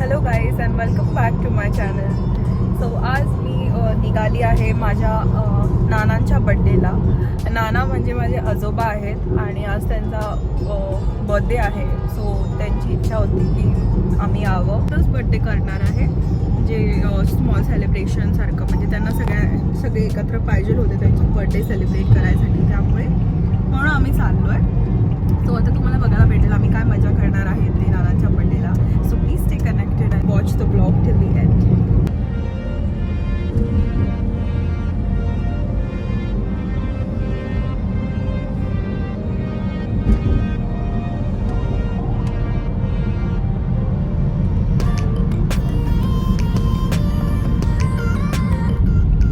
Hello guys and welcome back to my channel. So आज मी निघाली आहे माझ्या नानांच्या बड्डेला. नाना म्हणजे माझे आजोबा आहेत आणि आज त्यांचा बर्थडे आहे. सो त्यांची इच्छा होती की आम्ही यावं. तोच बड्डे करणार आहे, म्हणजे स्मॉल सेलिब्रेशनसारखं. म्हणजे त्यांना सगळे एकत्र पाहिजे होते त्यांचा बर्थडे सेलिब्रेट करायसाठी, त्यामुळे म्हणून आम्ही चाललो आहे. सो आता तुम्हाला बघायला भेटेल आम्ही काय मजा करणार आहे ते नानांच्या बर्थडेला. So please stay connected and watch the blog till the end.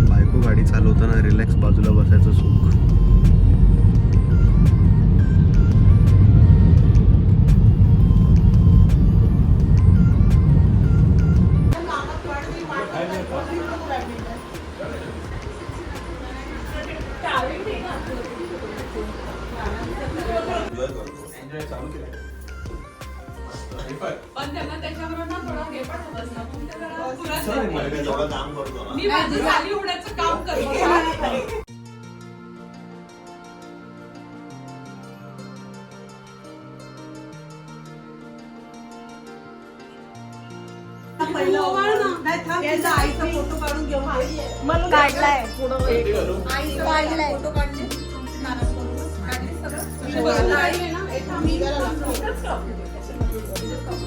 बायको गाडी चालवताना रिलॅक्स बाजूला बसायचं सुख. पण त्यांना त्याच्याबरोबर ना थोडं हे पण होत असणार. मी माझी साली उडायचं काम करतो. आईचा फोटो काढून घेऊ. काढलाय फोटो काढले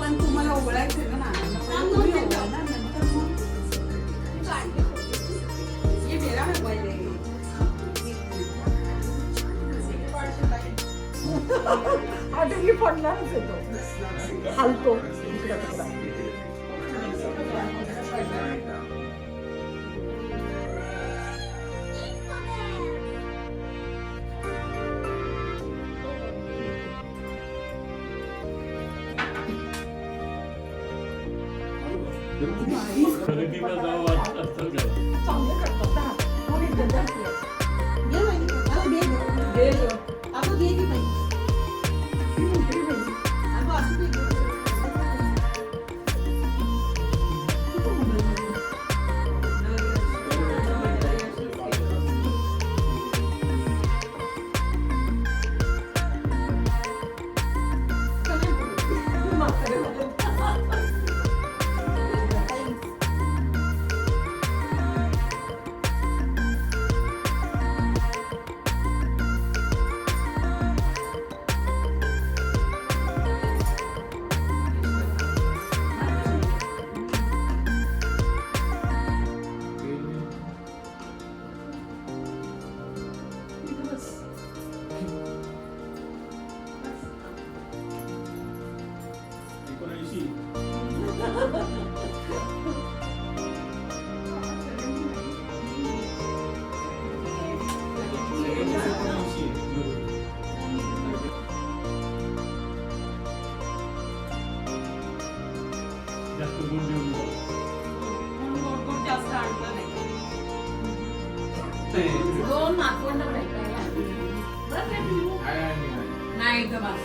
पण तुम्हाला ओळखायचं ना. पडणारच येतो हलतो इकडं तिकडं. जास्त आणलं नाही. दोन नातवंड नाही तर बस.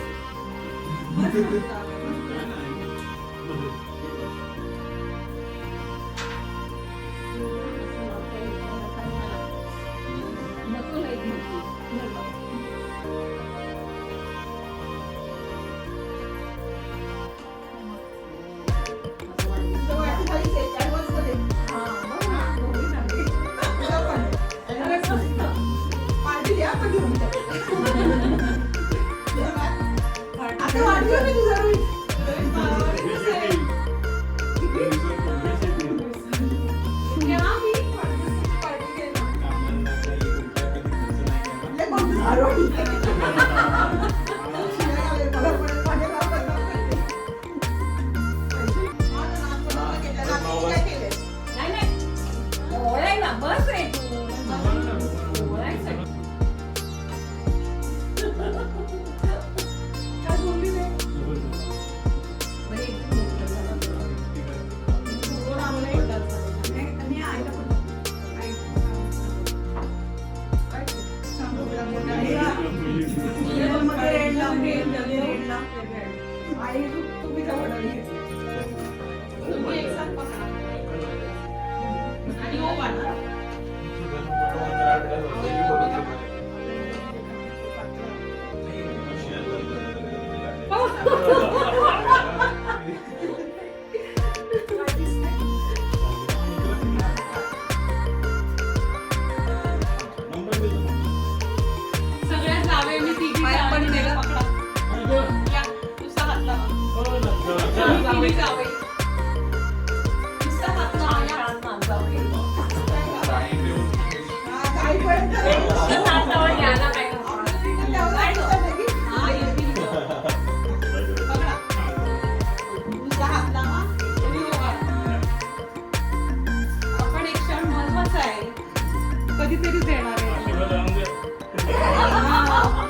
कधीतरी देणार आहे.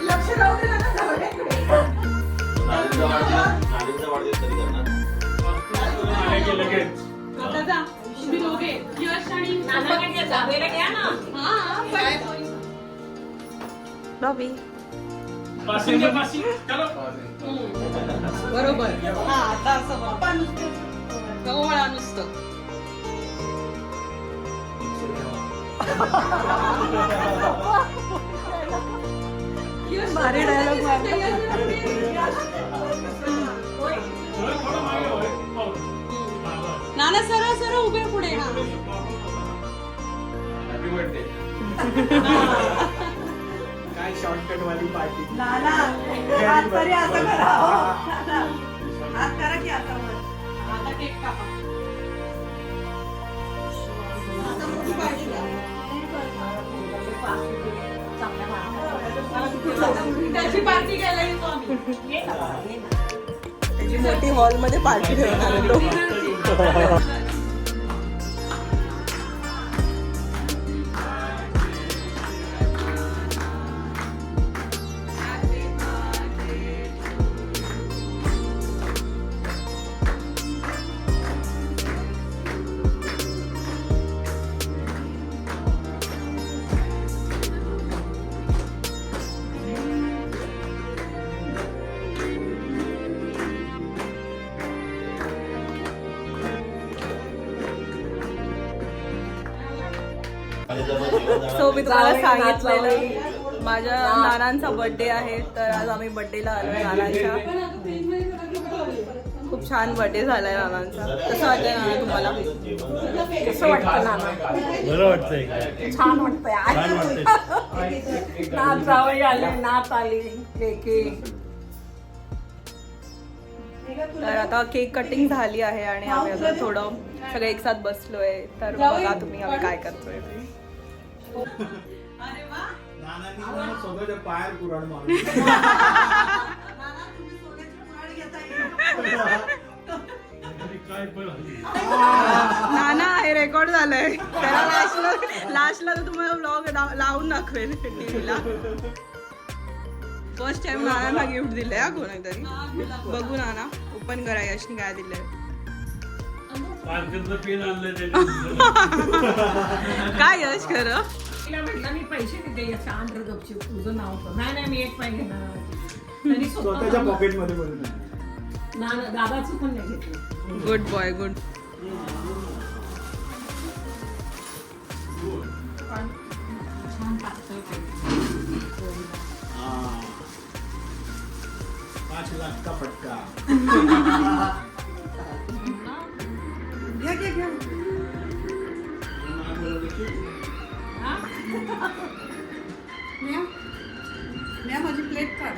लक्ष राहू दे ना नवऱ्याकडे. आता जा. तुम्ही दोघे यश आणि नानाकडे जावेला घ्या ना. हा, पण- भाभी बरोबर. हा, आता असं बाप्पा नुसतं गव्हाला नुसतं. भारी डायलॉग नाना सरळ सरळ उभे पुढे ना. काय शॉर्टकट वाली पार्टी. नाना हात तरी असं करा हो. हात करा की आता वर. आता केक कापा. आता मोठी पार्टी द्या. त्याची पार्टी घ्यायला येतो आम्ही. त्याची मोठी हॉलमध्ये पार्टी ठेवणार आहे तो. सो मी तुम्हाला सांगितलेलं माझ्या नानांचा बर्थडे आहे, तर आज आम्ही बर्थडेला आलोय नानांच्या. खूप छान बर्थडे झालाय नानांचा. कसं वाटतंय नाना तुम्हाला? कसं वाटतं नाना? बरं वाटतंय. छान वाटतंय. छान वाटतंय. नात जावई आले, नात आली, केक. तर आता केक कटिंग झाली आहे आणि आम्ही आता थोडं सगळे एक साथ बसलोय. तर बघा तुम्ही आम्ही काय करतोय ते. नानांनी मला स्वतःच्या पायावर कुऱ्हाड मारली. नाना तुम्ही सोन्याची कुऱ्हाड घेताय. काय पण हल्ली. नाना हे रेकॉर्ड झालंय. त्याला लास्टला तर तुम्हाला ब्लॉग लावून दाखवेल टीव्हीला. फर्स्ट टाइम नानांना गिफ्ट दिलंय हा कोणीतरी. बघू नाना ओपन करा यशनी काय दिलंय. पार्करचं पेन आणलंय त्यांनी. काय यश खरं? तिला म्हटलं मी पैसे देते शांत गपचूप तुझं नाव कर. नाही मी एक पाहिजे घेणार. तरी स्वतःच्या पॉकेट मध्ये बोलून नाना दादाचं पण नाही घेतलं. Good boy good. छान पातळ केलं. 5 लाख का फटका. घ्या घ्या घ्या. न्या माझी प्लेट काढ.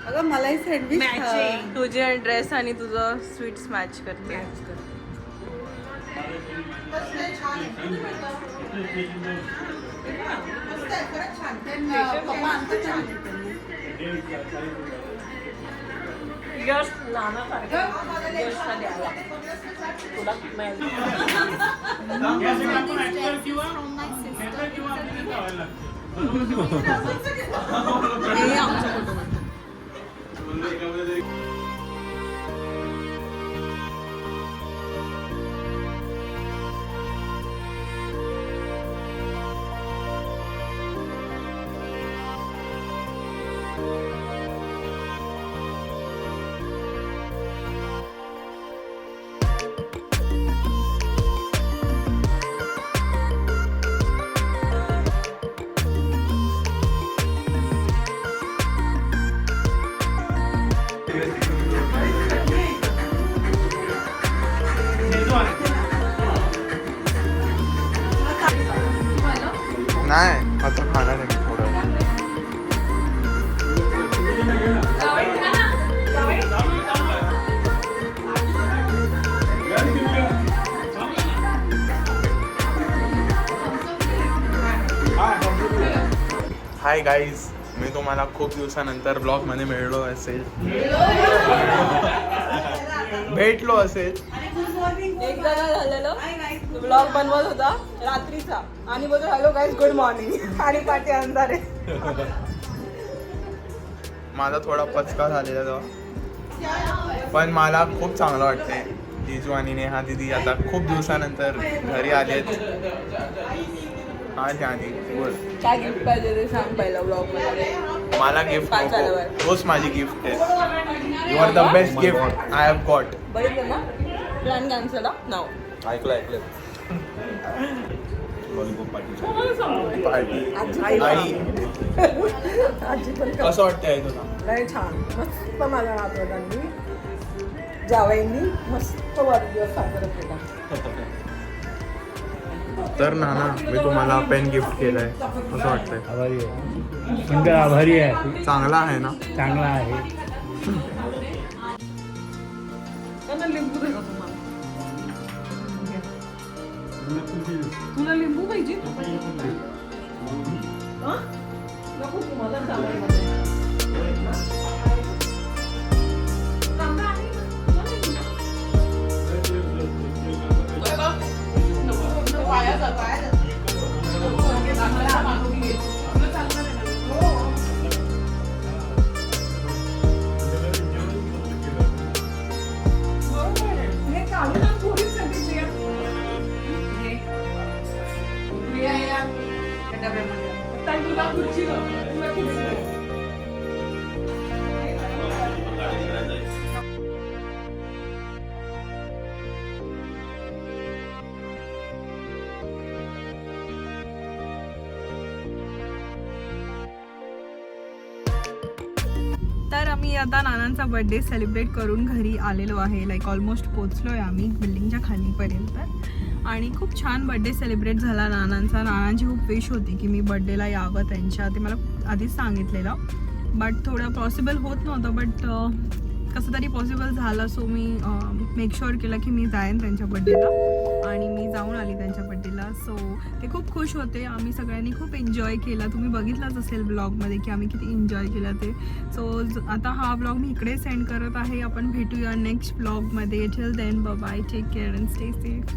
अगं मलाही सँडविच Matching. तुझे ड्रेस आणि तुझं स्वीट्स मॅच करते. यश नाना सारखं यशला द्यावा. तुला यासाठी आपण ऍक्टर किंवा ऍक्टर किंवा आपल्याला जावं लागतं. हे आमच्या फोटोमध्ये. नाही आता खाणार आहे थोडं. हाय गाईज, मी तुम्हाला खूप दिवसानंतर ब्लॉग मध्ये मिळलो असेल, भेटलो असेल. एकदा काय झालेलं? नाही ब्लॉग बनवत होता रात्रीचा आणि बोलतो हॅलो गाईज गुड मॉर्निंग आणि पाठी अंधार आहे. माझा थोडा पचका झालेला तेव्हा, पण मला खूप चांगलं वाटतंय. जिजू आणि नेहा दिदी आता खूप दिवसानंतर घरी आलेत. हा आधी बोल, काय गिफ्ट पाहिजे ते सांग पहिला ब्लॉग मध्ये. मला गिफ्ट पाच नको, झाल्यावर. तोच माझी गिफ्ट आहे. You are the best gift I have got. बघितलं ना प्लॅन कॅन्सल नाव. ऐकलं पार्टी. आई आई आजी पण कसं वाटतंय तुला? लय छान मस्त माझ्या नातवांनी जावयांनी मस्त वाढदिवस साजरा केला. तर नाना मी तुम्हाला पेन गिफ्ट केलंय, कसं वाटतंय? आभारी आहे, सुंदर आभारी आहे, चांगला आहे ना? चांगला आहे. त्यांना लिंबू दे का तुम्हाला? तुला लिंबू पाहिजे? हा? नको तुम्हाला जावयाला. कांदा आहे ना? हे काढून आण थोडीच साठी तुला खुर्ची तर आम्ही आता नानांचा बर्थडे सेलिब्रेट करून घरी आलेलो आहे. लाईक ऑलमोस्ट पोचलो आहे आम्ही बिल्डिंगच्या खालीपर्यंत आणि खूप छान बर्थडे सेलिब्रेट झाला नानांचा. नानांची खूप विश होती की मी बर्थडेला यावं त्यांच्या, ते मला आधीच सांगितलेलं, बट थोडं पॉसिबल होत नव्हतं, बट कसं तरी पॉसिबल झालं. सो मी मेक शुअर केलं की मी जाईन त्यांच्या बड्डेला आणि मी जाऊन आली त्यांच्या बड्डेला. सो ते खूप खुश होते. आम्ही सगळ्यांनी खूप एन्जॉय केला. तुम्ही बघितलंच असेल ब्लॉगमध्ये की आम्ही किती एन्जॉय केलं ते. सो आता हा ब्लॉग मी इकडे सेंड करत आहे. आपण भेटूया नेक्स्ट ब्लॉगमध्ये. Till then bye, take care and stay safe.